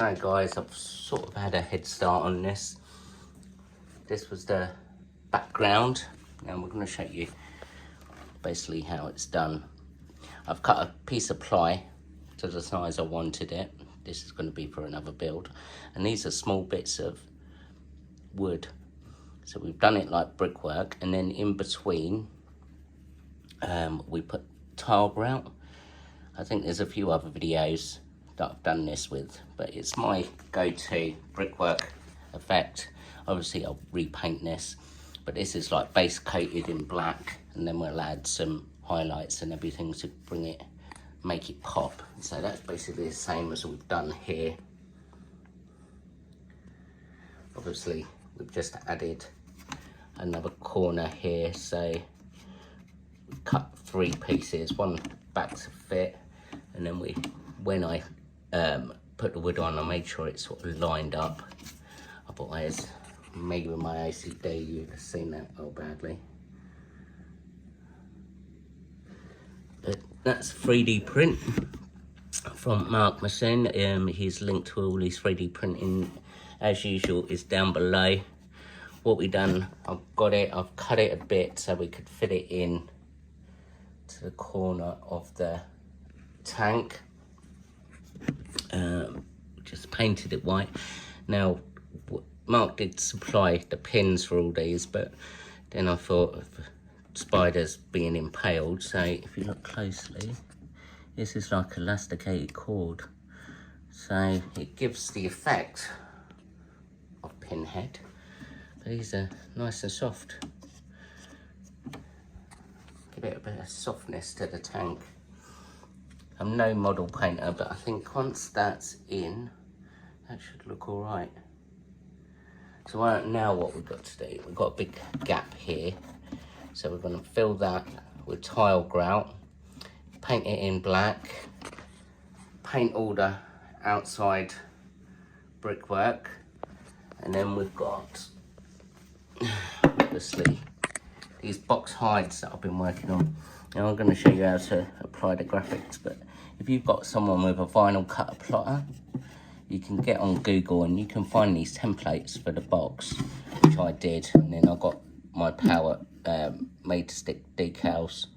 So guys, I've sort of had a head start on this. This was the background. Now we're going to show you basically how it's done. I've cut a piece of ply to the size I wanted it. This is going to be for another build. And these are small bits of wood. So we've done it like brickwork, and then in between we put tile grout. I think there's a few other videos that I've done this with, but it's my go-to brickwork effect. Obviously I'll repaint this, but this is like base coated in black, and then we'll add some highlights and everything to bring it, make it pop. So that's basically the same as we've done here. Obviously we've just added another corner here, so we cut 3 pieces, one back to fit, and then when I put the wood on, I made sure it's sort of lined up. Otherwise, maybe with my OCD, you'd have seen that real badly. But that's 3D print from Mark Masson. He's linked to all his 3D printing, as usual, is down below. What we've done, I've cut it a bit so we could fit it in to the corner of the tank. Just painted it white. Now Mark did supply the pins for all these, but then I thought of spiders being impaled, so if you look closely, this is like elasticated cord, so it gives the effect of pinhead, but these are nice and soft. Give it a bit of softness to the tank. I'm no model painter, but I think once that's in, that should look all right. So now what we've got to do, we've got a big gap here. So we're going to fill that with tile grout, paint it in black, paint all the outside brickwork, and then we've got, obviously, these box hides that I've been working on. Now I'm going to show you how to apply the graphics, but if you've got someone with a vinyl cutter plotter, you can get on Google and you can find these templates for the box, which I did, and then I got my power made to stick decals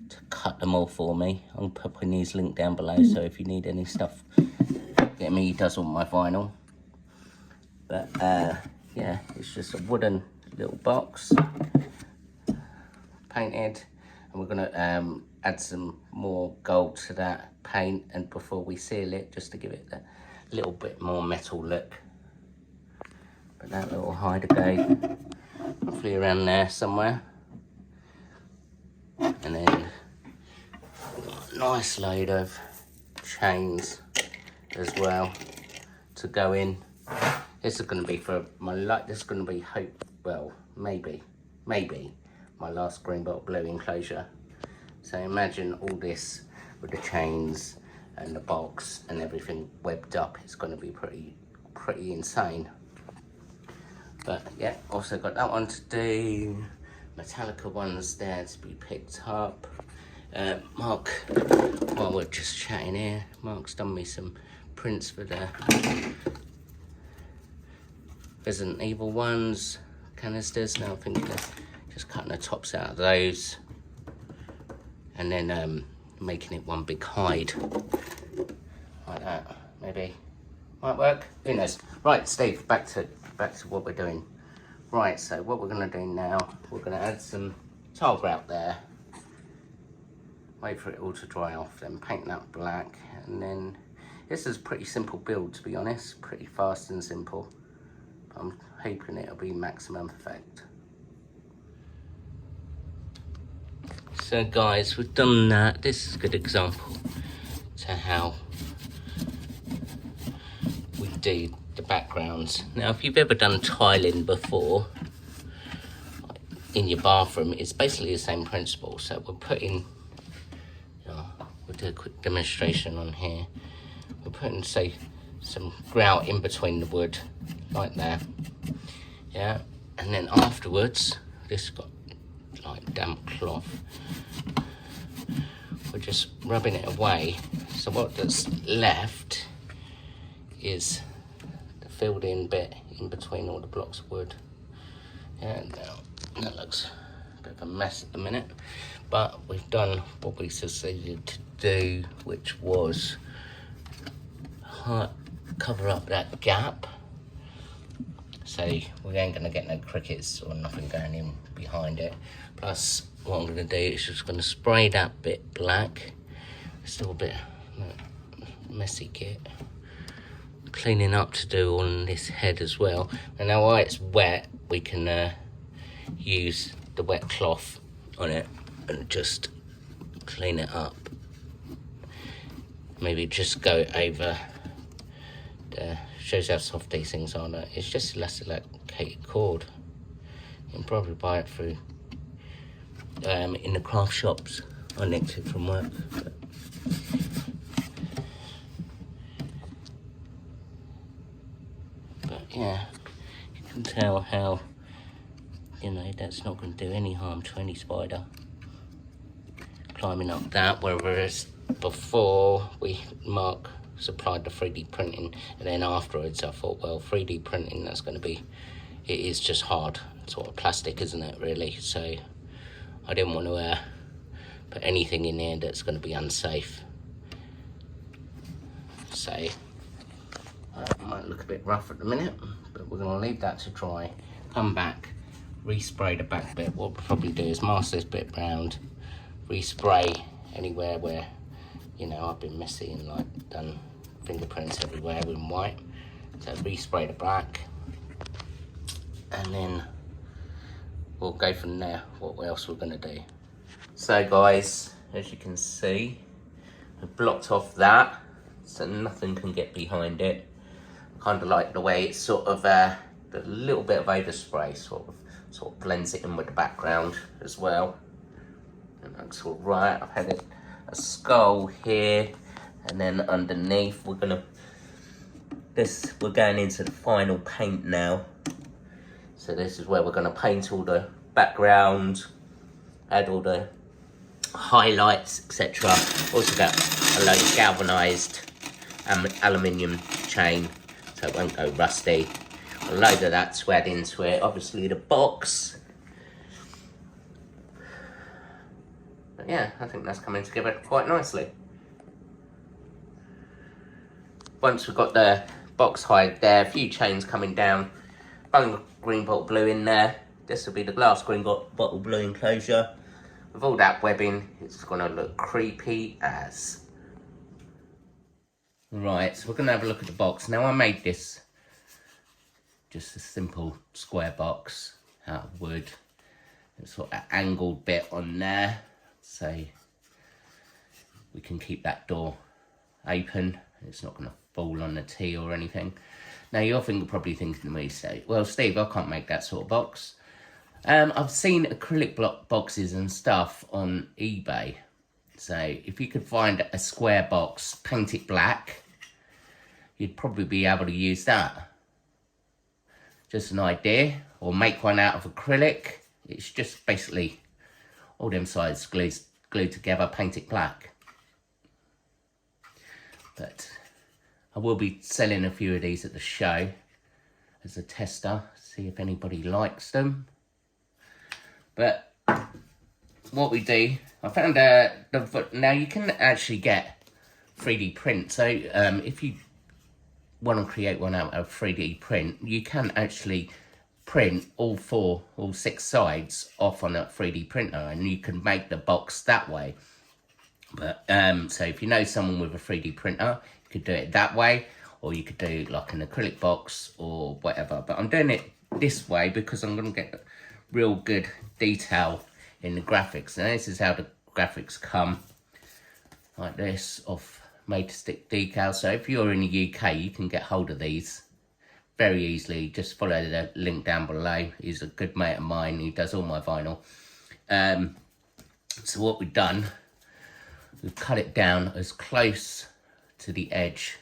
to cut them all for me. I'm putting these linked down below, so if you need any stuff, get me, he does all my vinyl. But yeah, it's just a wooden little box, painted, and we're gonna add some more gold to that paint, and before we seal it, just to give it a little bit more metal look. But that little hider go roughly around there somewhere, and then a nice load of chains as well to go in. This is going to be for my this is going to be maybe my last green bottle blue enclosure. So imagine all this with the chains and the box and everything webbed up. It's going to be pretty insane. But yeah, also got that one to do. Metallica ones there to be picked up. Mark, while we're just chatting here, Mark's done me some prints for the Resident Evil ones, canisters. Now I'm thinking of just cutting the tops out of those, and then making it one big hide like that. Maybe might work, who knows. Right, Steve, back to what we're doing. Right, so what we're going to do now, we're going to add some tile grout there, wait for it all to dry off, then paint that black, and then this is a pretty simple build, to be honest, pretty fast and simple. I'm hoping it'll be maximum effect. So guys, we've done that. This is a good example to how we do the backgrounds. Now if you've ever done tiling before in your bathroom, it's basically the same principle. So we're putting, we'll do a quick demonstration on here. We're putting, say, some grout in between the wood like that, yeah, and then afterwards this got like damp cloth, we're just rubbing it away, so what's left is the filled in bit in between all the blocks of wood. And now that looks a bit of a mess at the minute, but we've done what we succeeded to do, which was cover up that gap, so we ain't gonna get no crickets or nothing going in behind it. Plus, what I'm gonna do is just gonna spray that bit black. Still a bit messy kit. Cleaning up to do on this head as well. And now while it's wet, we can use the wet cloth on it and just clean it up. Maybe just go over the, shows how soft these things are. It's just elasticated cord. You can probably buy it through in the craft shops. I nicked it from work. But yeah, you can tell how, you know, that's not going to do any harm to any spider climbing up that, whereas before Mark supplied the 3D printing, and then afterwards I thought, well, 3D printing, that's going to be, it is just hard sort of plastic, isn't it, really? So I didn't want to put anything in there that's going to be unsafe. So it might look a bit rough at the minute, but we're going to leave that to dry, come back, respray the back bit. What we'll probably do is mask this bit round, respray anywhere where, you know, I've been messy and like done fingerprints everywhere with white. So respray the black, and then we'll go from there, what else we're gonna do. So guys, as you can see, I've blocked off that, so nothing can get behind it. Kind of like the way it's sort of, a little bit of overspray sort of blends it in with the background as well. It looks all right. I've had a skull here, and then underneath we're going into the final paint now. So this is where we're going to paint all the background, add all the highlights, etc. Also got a load of galvanised aluminium chain, so it won't go rusty. A load of that to add into it. Obviously the box. But yeah, I think that's coming together quite nicely. Once we've got the box hide there, a few chains coming down, bung green bottle blue in there. This will be the glass green bottle blue enclosure. With all that webbing, it's going to look creepy as. Right, so we're going to have a look at the box. Now I made this just a simple square box out of wood. It's sort of angled bit on there, so we can keep that door open. It's not going to fall on the tea or anything. Now you're probably thinking to me, say, well, Steve, I can't make that sort of box. I've seen acrylic block boxes and stuff on eBay. So if you could find a square box, paint it black, you'd probably be able to use that. Just an idea. Or make one out of acrylic. It's just basically all them sides glued together, paint it black. But I will be selling a few of these at the show as a tester, see if anybody likes them. But what we do, I found now you can actually get 3D print. So if you want to create one out of 3D print, you can actually print all 6 sides off on a 3D printer, and you can make the box that way. But so if you know someone with a 3D printer, you could do it that way, or you could do like an acrylic box or whatever. But I'm doing it this way because I'm going to get real good detail in the graphics. And this is how the graphics come, like this, off made to stick decals. So if you're in the UK, you can get hold of these very easily. Just follow the link down below. He's a good mate of mine. He does all my vinyl. So what we've done, we've cut it down as close to the edge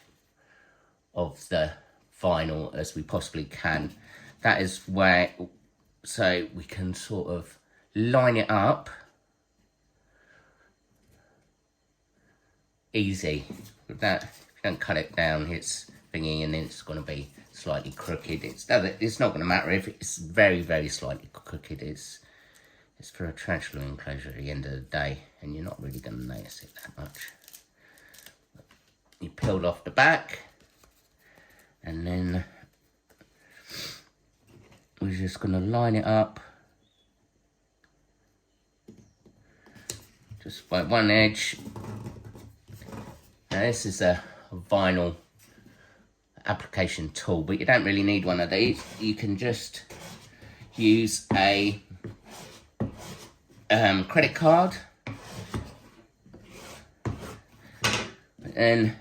of the vinyl as we possibly can. That is where, so we can sort of line it up easy. With that, if you don't cut it down, it's thingy, and then it's going to be slightly crooked. It's not going to matter if it's very, very slightly crooked. It's for a tarantula enclosure at the end of the day, and you're not really going to notice it that much. You peeled off the back, and then we're just going to line it up just by one edge. Now this is a vinyl application tool, but you don't really need one of these. You can just use a credit card, and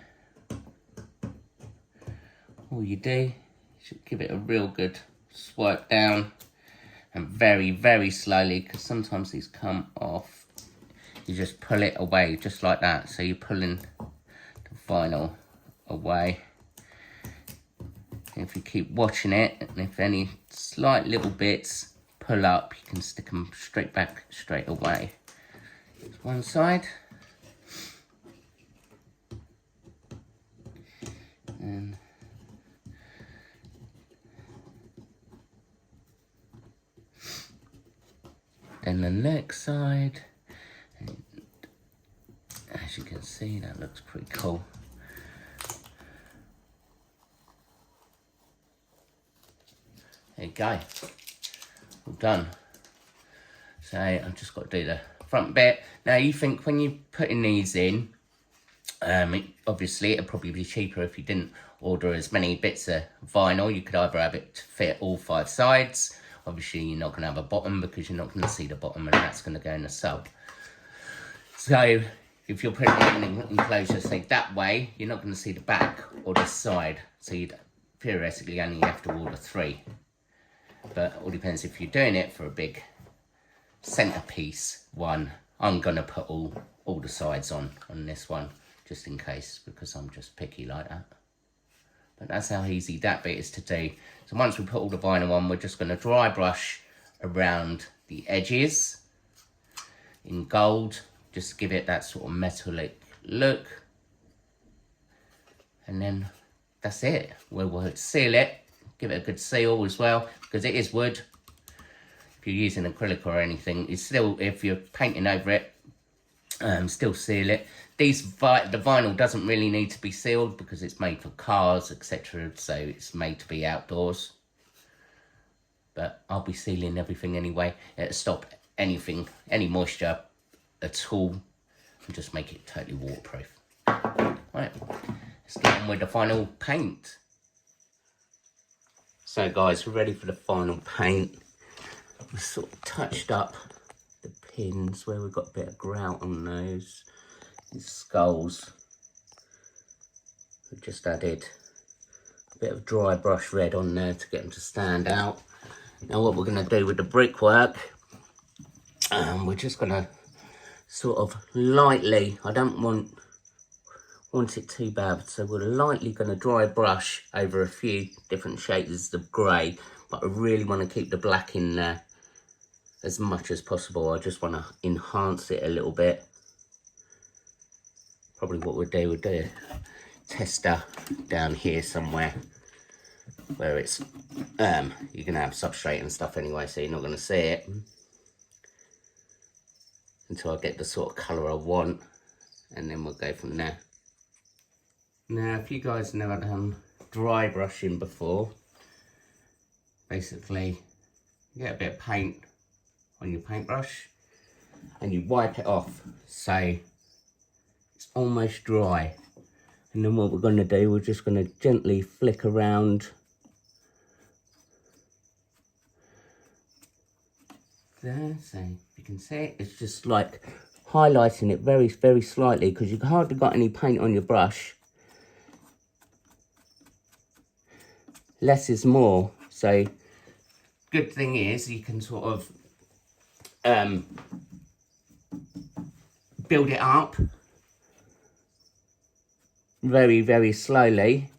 all you do, you should give it a real good swipe down, and very, very slowly, because sometimes these come off. You just pull it away just like that. So you're pulling the vinyl away. If you keep watching it, and if any slight little bits pull up, you can stick them straight back straight away. One side, and then the next side. And as you can see, that looks pretty cool. There you go, all done. So I've just got to do the front bit. Now you think when you're putting these in, obviously it'd probably be cheaper if you didn't order as many bits of vinyl. You could either have it to fit all 5 sides. Obviously you're not going to have a bottom because you're not going to see the bottom, and that's going to go in the sub. So if you're putting it in an enclosure, say that way, you're not going to see the back or the side. So you'd theoretically only have to order 3. But it all depends if you're doing it for a big centerpiece one. I'm going to put all the sides on this one, just in case, because I'm just picky like that. But that's how easy that bit is to do. So once we put all the vinyl on, we're just going to dry brush around the edges in gold, just to give it that sort of metallic look. And then that's it. We'll seal it, give it a good seal as well, because it is wood. If you're using acrylic or anything, it's still, if you're painting over it, still seal it. The vinyl doesn't really need to be sealed because it's made for cars, etc. So it's made to be outdoors. But I'll be sealing everything anyway. It'll stop anything, any moisture at all, and just make it totally waterproof. Right, let's get on with the final paint. So guys, we're ready for the final paint. We've sort of touched up the pins where we've got a bit of grout on those. These skulls. We've just added a bit of dry brush red on there to get them to stand out. Now what we're going to do with the brickwork, we're just going to sort of lightly, I don't want it too bad, so we're lightly going to dry brush over a few different shades of grey, but I really want to keep the black in there as much as possible. I just want to enhance it a little bit. Probably what we'll do a tester down here somewhere where it's you're gonna have substrate and stuff anyway, so you're not gonna see it until I get the sort of colour I want, and then we'll go from there. Now if you guys have never done dry brushing before, basically you get a bit of paint on your paintbrush and you wipe it off so it's almost dry, and then what we're going to do, we're just going to gently flick around there. So you can see it, it's just like highlighting it very, very slightly, because you've hardly got any paint on your brush. Less is more. So good thing is you can sort of build it up very, very slowly.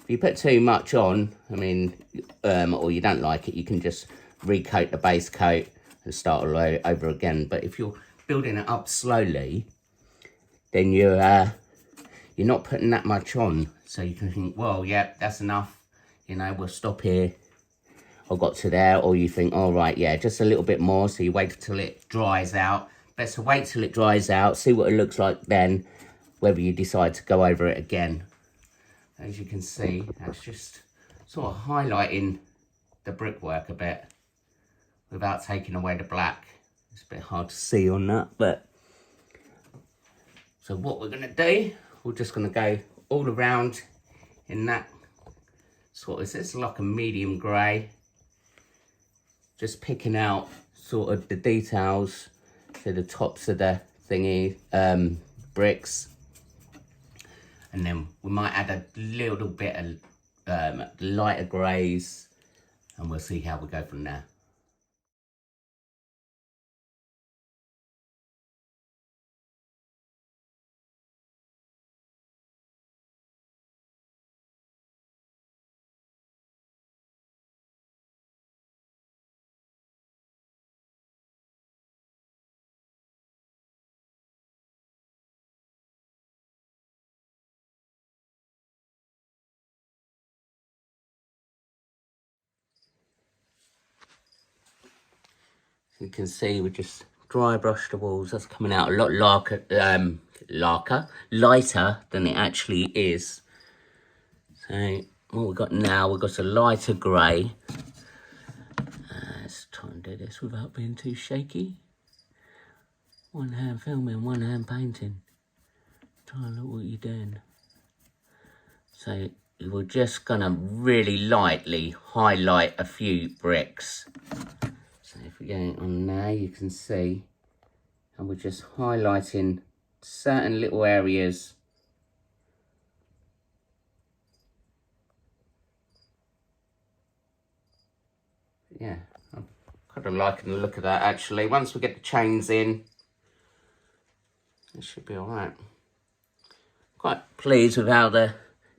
If you put too much on, I mean, or you don't like it, you can just recoat the base coat and start all over again. But if you're building it up slowly, then you're you're not putting that much on. So you can think, well, yeah, that's enough. You know, we'll stop here. I got to there. Or you think, all right, yeah, just a little bit more. So you wait till it dries out. Best to wait till it dries out, see what it looks like then, whether you decide to go over it again. As you can see, that's just sort of highlighting the brickwork a bit without taking away the black. It's a bit hard to see on that, but so what we're gonna do, we're just gonna go all around in that sort of, it's like a medium grey, just picking out sort of the details, so the tops of the thingy bricks, and then we might add a little bit of lighter greys, and we'll see how we go from there. You can see we just dry brushed the walls. That's coming out a lot lighter than it actually is. So what we've got now, we've got a lighter grey. Let's try and do this without being too shaky. One hand filming, one hand painting. Try and look what you're doing. So we're just gonna really lightly highlight a few bricks. So if we go on there, you can see, and we're just highlighting certain little areas. Yeah, I'm kind of liking the look of that actually. Once we get the chains in, it should be all right. Quite pleased with how the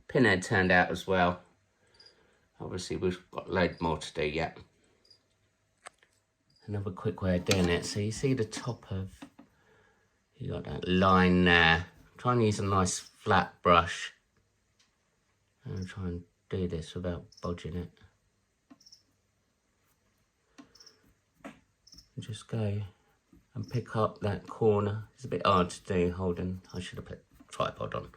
pinhead turned out as well. Obviously we've got loads more to do yet. Another quick way of doing it, so you see the top of, you got that line there. Try and use a nice flat brush and try and do this without bodging it. And just go and pick up that corner. It's a bit hard to do holding. I should have put a tripod on.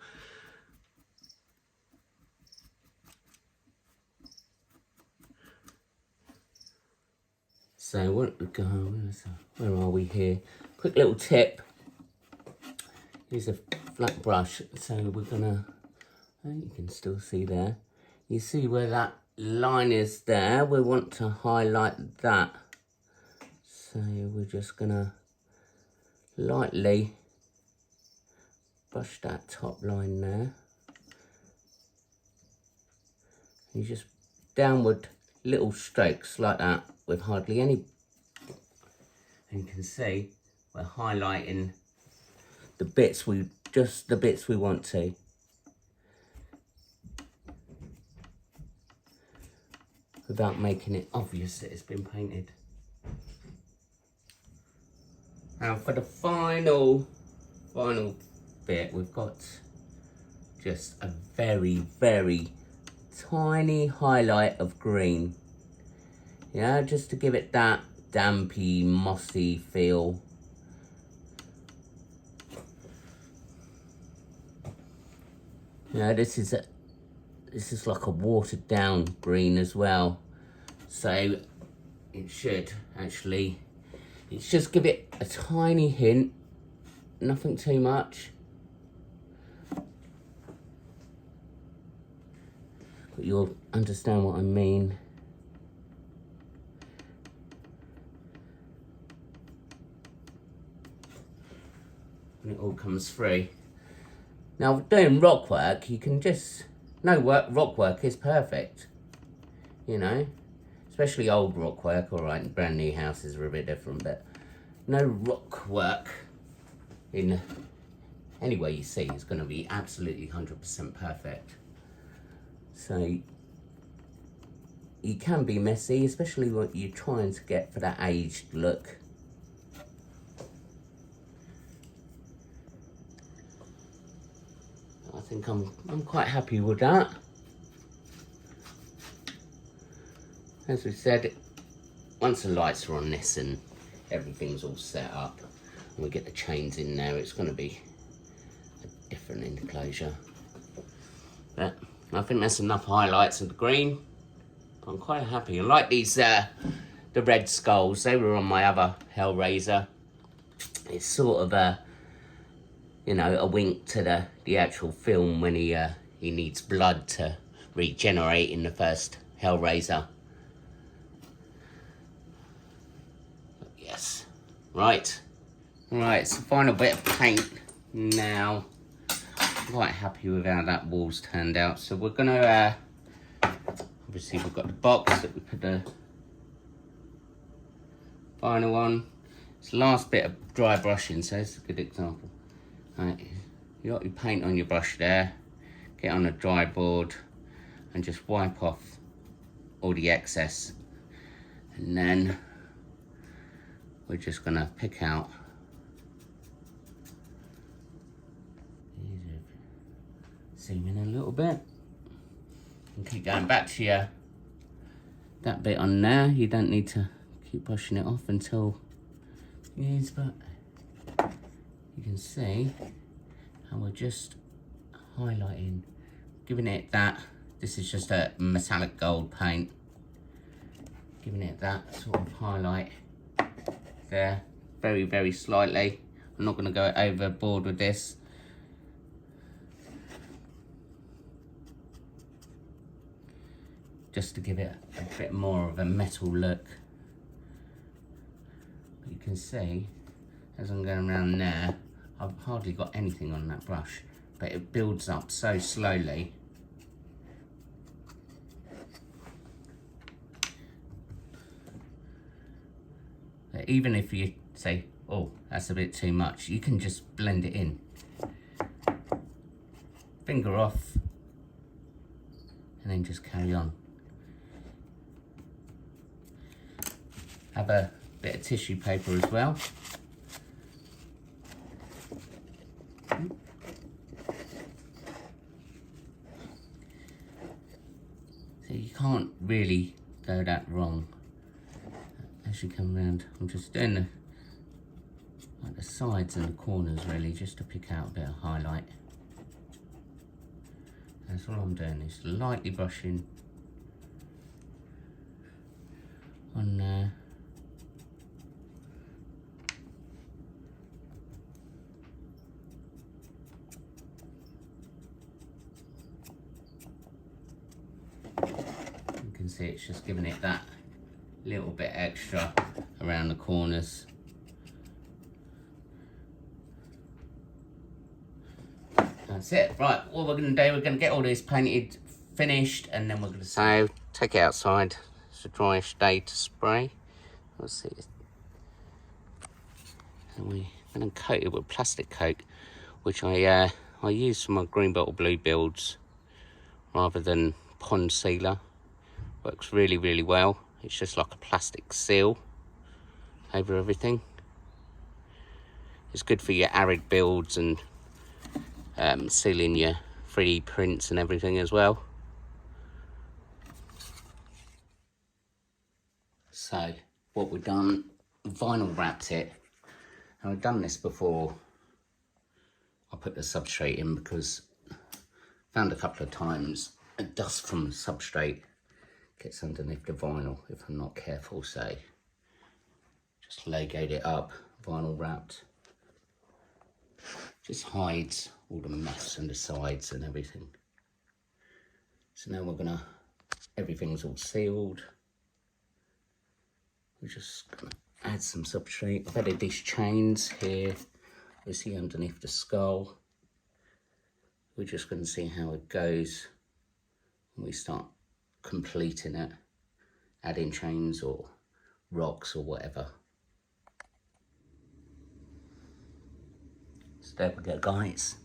So what we go, where are we here? Quick little tip. Use a flat brush. So we're gonna, you can still see there. You see where that line is there? We want to highlight that. So we're just gonna lightly brush that top line there. You just downward little strokes like that with hardly any, and you can see we're highlighting the bits just the bits we want to. Without making it obvious that it's been painted. Now for the final bit, we've got just a very tiny highlight of green. Yeah, just to give it that dampy, mossy feel. Yeah, this is like a watered down green as well. So it should actually, it's just give it a tiny hint, nothing too much. But you'll understand what I mean. When it all comes through. Now doing rock work, you can just, rock work is perfect. You know, especially old rock work, alright, brand new houses are a bit different, but no rock work in any way you see is going to be absolutely 100% perfect. So you can be messy, especially what you're trying to get for that aged look. I think I'm quite happy with that. As we said, once the lights are on this and everything's all set up and we get the chains in there, it's going to be a different enclosure. But I think that's enough highlights of the green. I'm quite happy. I like these, the red skulls. They were on my other Hellraiser. It's sort of a, you know, a wink to the actual film when he needs blood to regenerate in the first Hellraiser. Yes. Right. Right, it's the final bit of paint now. I'm quite happy with how that wall's turned out. So we're gonna, obviously we've got the box that we put the vinyl on. It's the last bit of dry brushing, so it's a good example. Right, you got your paint on your brush there. Get on a dry board and just wipe off all the excess. And then we're just gonna pick out. Zoom in a little bit. And keep going back to your, that bit on there. You don't need to keep brushing it off until yes, but you can see how we're just highlighting, giving it that. This is just a metallic gold paint. Giving it that sort of highlight there, very, very slightly. I'm not going to go overboard with this. Just to give it a bit more of a metal look. But you can see, as I'm going around there, I've hardly got anything on that brush, but it builds up so slowly. But even if you say, oh, that's a bit too much, you can just blend it in. Finger off, and then just carry on. Have a bit of tissue paper as well. So you can't really go that wrong. As you come around, I'm just doing the sides and the corners really, just to pick out a bit of highlight. That's all I'm doing, is lightly brushing on there. You can see it's just giving it that little bit extra around the corners. That's it. Right, what we're going to do, we're going to get all this painted, finished, and then we're going to... So, take it outside. It's a dryish day to spray. Let's see. And we're going to coat it with plastic coat, which I use for my green bottle blue builds rather than pond sealer. Works really, really well. It's just like a plastic seal over everything. It's good for your arid builds and sealing your 3D prints and everything as well. So what we've done, vinyl wrapped it. And I've done this before I put the substrate in, because I found a couple of times dust from the substrate gets underneath the vinyl if I'm not careful. So just legate it up, vinyl wrapped. Just hides all the mess on the sides and everything. So now we're gonna, everything's all sealed. We're just gonna add some substrate. I've added these chains here, you see underneath the skull. We're just gonna see how it goes when we start completing it, adding chains or rocks or whatever. So there we go, guys.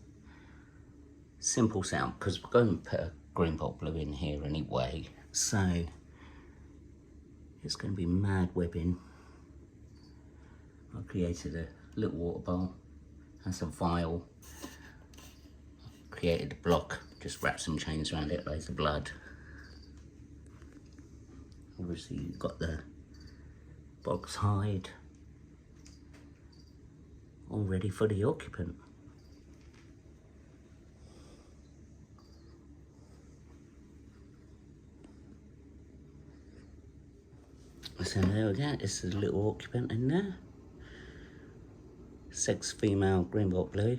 Simple sound, because we're going to put a green bottle blue in here anyway, so it's going to be mad webbing. I created a little water bowl, that's a vial. I created the block. Just wrap some chains around it, loads of blood. Obviously you've got the box hide all ready for the occupant. So there we go, this is a little occupant in there. Sex female green bot blue.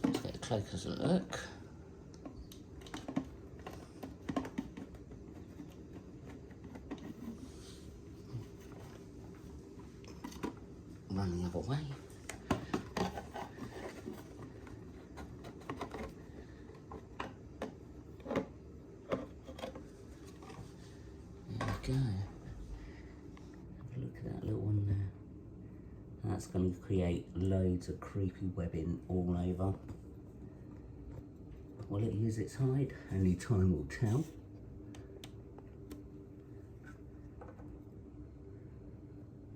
Let's get a closer look. Run the other way. There we go. Have a look at that little one there. That's going to create loads of creepy webbing all over. Will it use its hide? Only time will tell.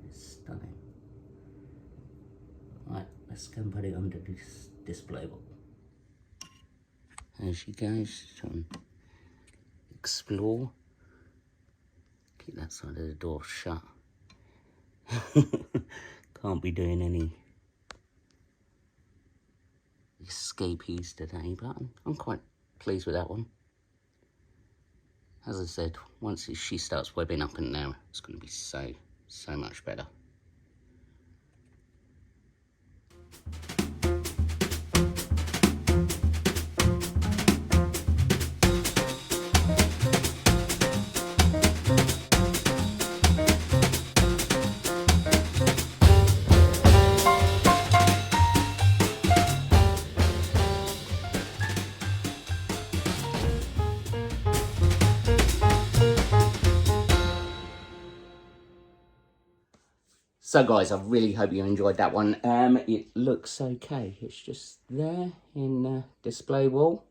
It's stunning. Right, let's go and put it under this display book. There she goes, trying to explore. Keep that side of the door shut. Can't be doing any escapees today, but I'm quite pleased with that one. As I said, once she starts webbing up in there, it's going to be so much better. So guys, I really hope you enjoyed that one. It looks okay. It's just there in the display wall.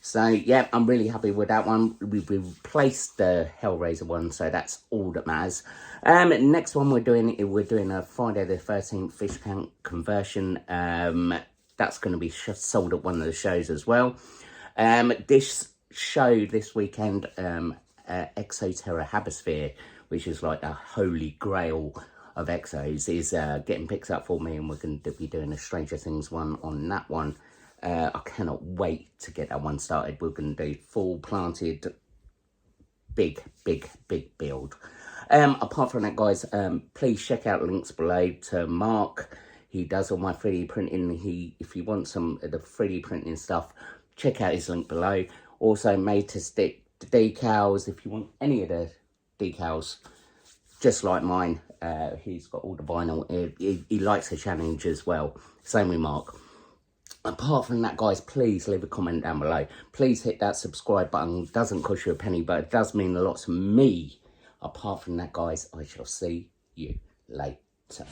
So yeah, I'm really happy with that one. We've replaced the Hellraiser one, so that's all that matters. Next one we're doing a Friday the 13th fish count conversion. That's going to be sold at one of the shows as well. This show this weekend, Terra Habisphere, which is like the holy grail of exos, is getting picked up for me, and we're going to be doing a Stranger Things one on that one. I cannot wait to get that one started. We're going to do full planted, big build. Apart from that, guys, please check out links below to Mark. He does all my 3D printing. If you want some of the 3D printing stuff, check out his link below. Also made to stick decals. If you want any of the decals, just like mine, he's got all the vinyl. He likes a challenge as well. Same with Mark. Apart from that, guys, please leave a comment down below. Please hit that subscribe button. It doesn't cost you a penny, but it does mean a lot to me. Apart from that, guys, I shall see you later.